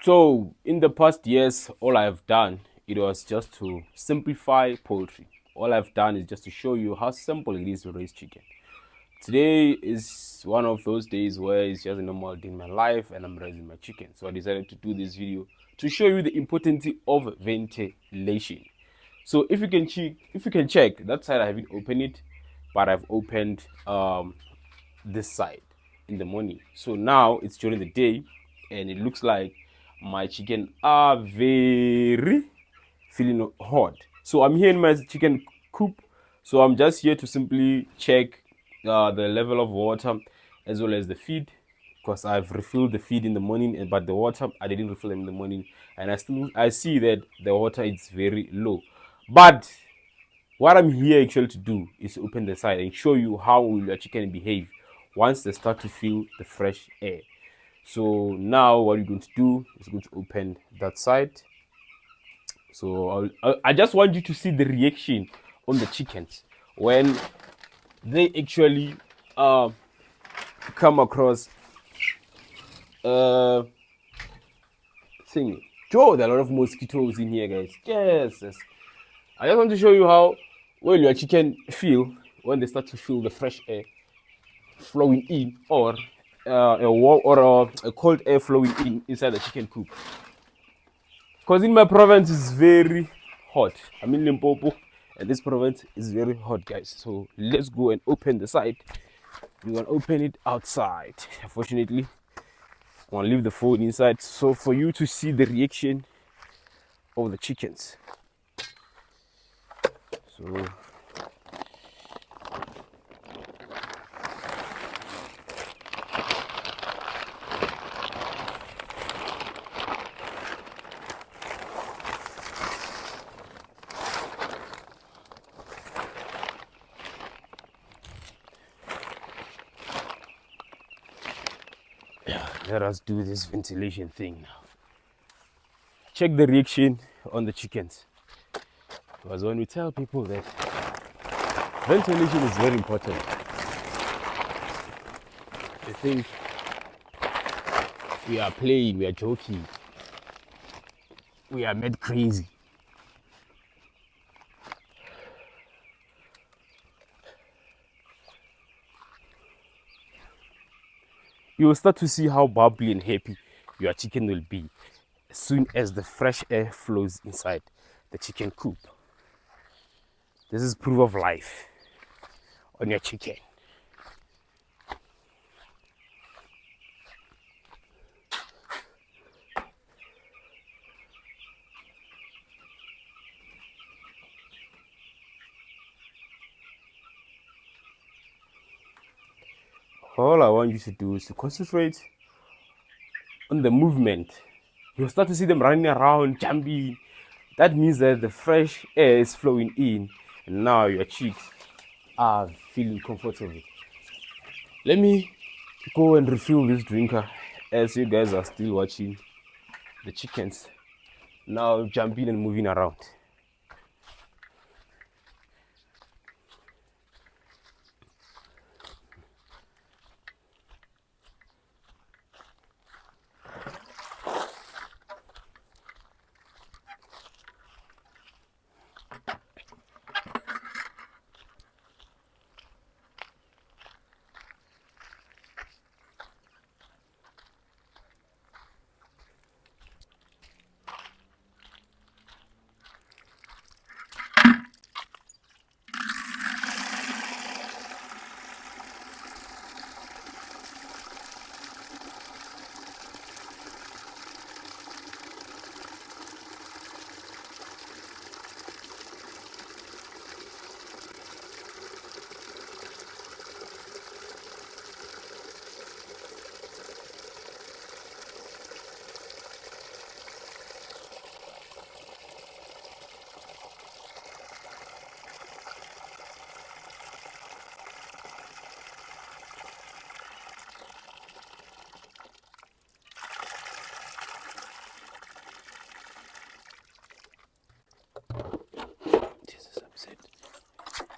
So in the past years, all I've done it was just to simplify poultry. All I've done is just to show you how simple it is to raise chicken. Today is one of those days where it's just a normal day in my life and I'm raising my chicken. So I decided to do this video to show you the importance of ventilation. So if you can check that side, I haven't opened it, but I've opened this side in the morning. So now it's during the day and it looks like my chicken are very feeling hot. So I'm here in my chicken coop. So I'm just here to simply check the level of water as well as the feed, because I've refilled the feed in the morning, but the water I didn't refill in the morning, and I see that the water is very low. But what I'm here actually to do is open the side and show you how will your chicken behave once they start to feel the fresh air. So now what you're going to do is going to open that side. So I just want you to see the reaction on the chickens when they actually come across thing. Joe, there are a lot of mosquitoes in here, guys. Yes. I just want to show you how well your chicken feel when they start to feel the fresh air flowing in, or a cold air flowing in inside the chicken coop. Because in my province is very hot. I'm in Limpopo, and this province is very hot, guys. So let's go and open the side. You can open it outside. Unfortunately, I want to leave the phone inside, so for you to see the reaction of the chickens. So let us do this ventilation thing now. Check the reaction on the chickens. Because when we tell people that ventilation is very important, they think we are playing, we are joking, we are mad crazy. You will start to see how bubbly and happy your chicken will be as soon as the fresh air flows inside the chicken coop. This is proof of life on your chicken. All I want you to do is to concentrate on the movement. You'll start to see them running around, jumping. That means that the fresh air is flowing in, and now your chicks are feeling comfortable. Let me go and refill this drinker as you guys are still watching the chickens now jumping and moving around.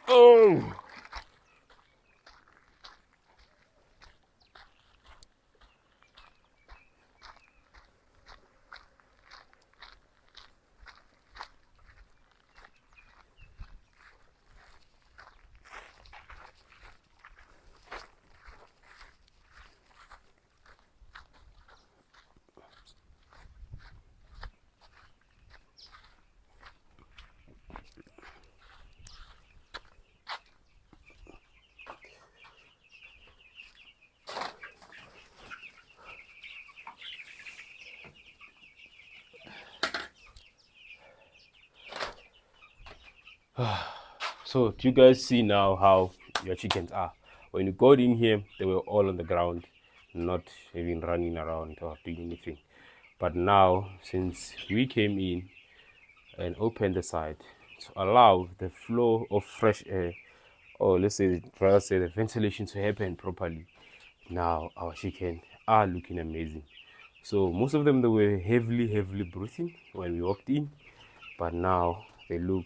Oh! So do you guys see now how your chickens are? When you got in here, they were all on the ground, not even running around or doing anything. But now, since we came in and opened the side to allow the flow of fresh air, or let's say, rather say, the ventilation to happen properly, now our chicken are looking amazing. So most of them, they were heavily breathing when we walked in, but now they look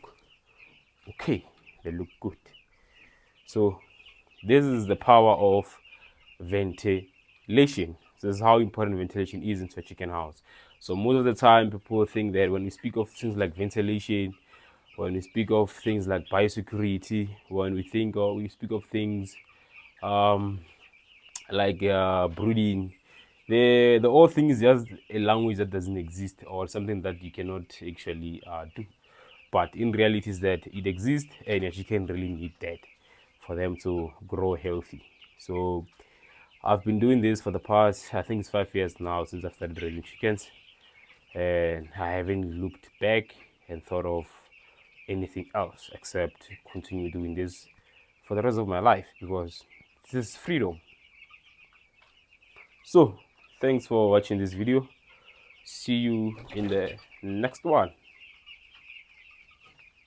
okay, they look good. So this is the power of ventilation. This is how important ventilation is into a chicken house. So most of the time people think that when we speak of things like ventilation, when we speak of things like biosecurity, when we speak of things like brooding, the whole thing is just a language that doesn't exist or something that you cannot actually do. But in reality is that it exists, and your chicken really need that for them to grow healthy. So I've been doing this for the past, I think it's 5 years now since I started raising chickens, and I haven't looked back and thought of anything else except continue doing this for the rest of my life, because this is freedom. So thanks for watching this video. See you in the next one.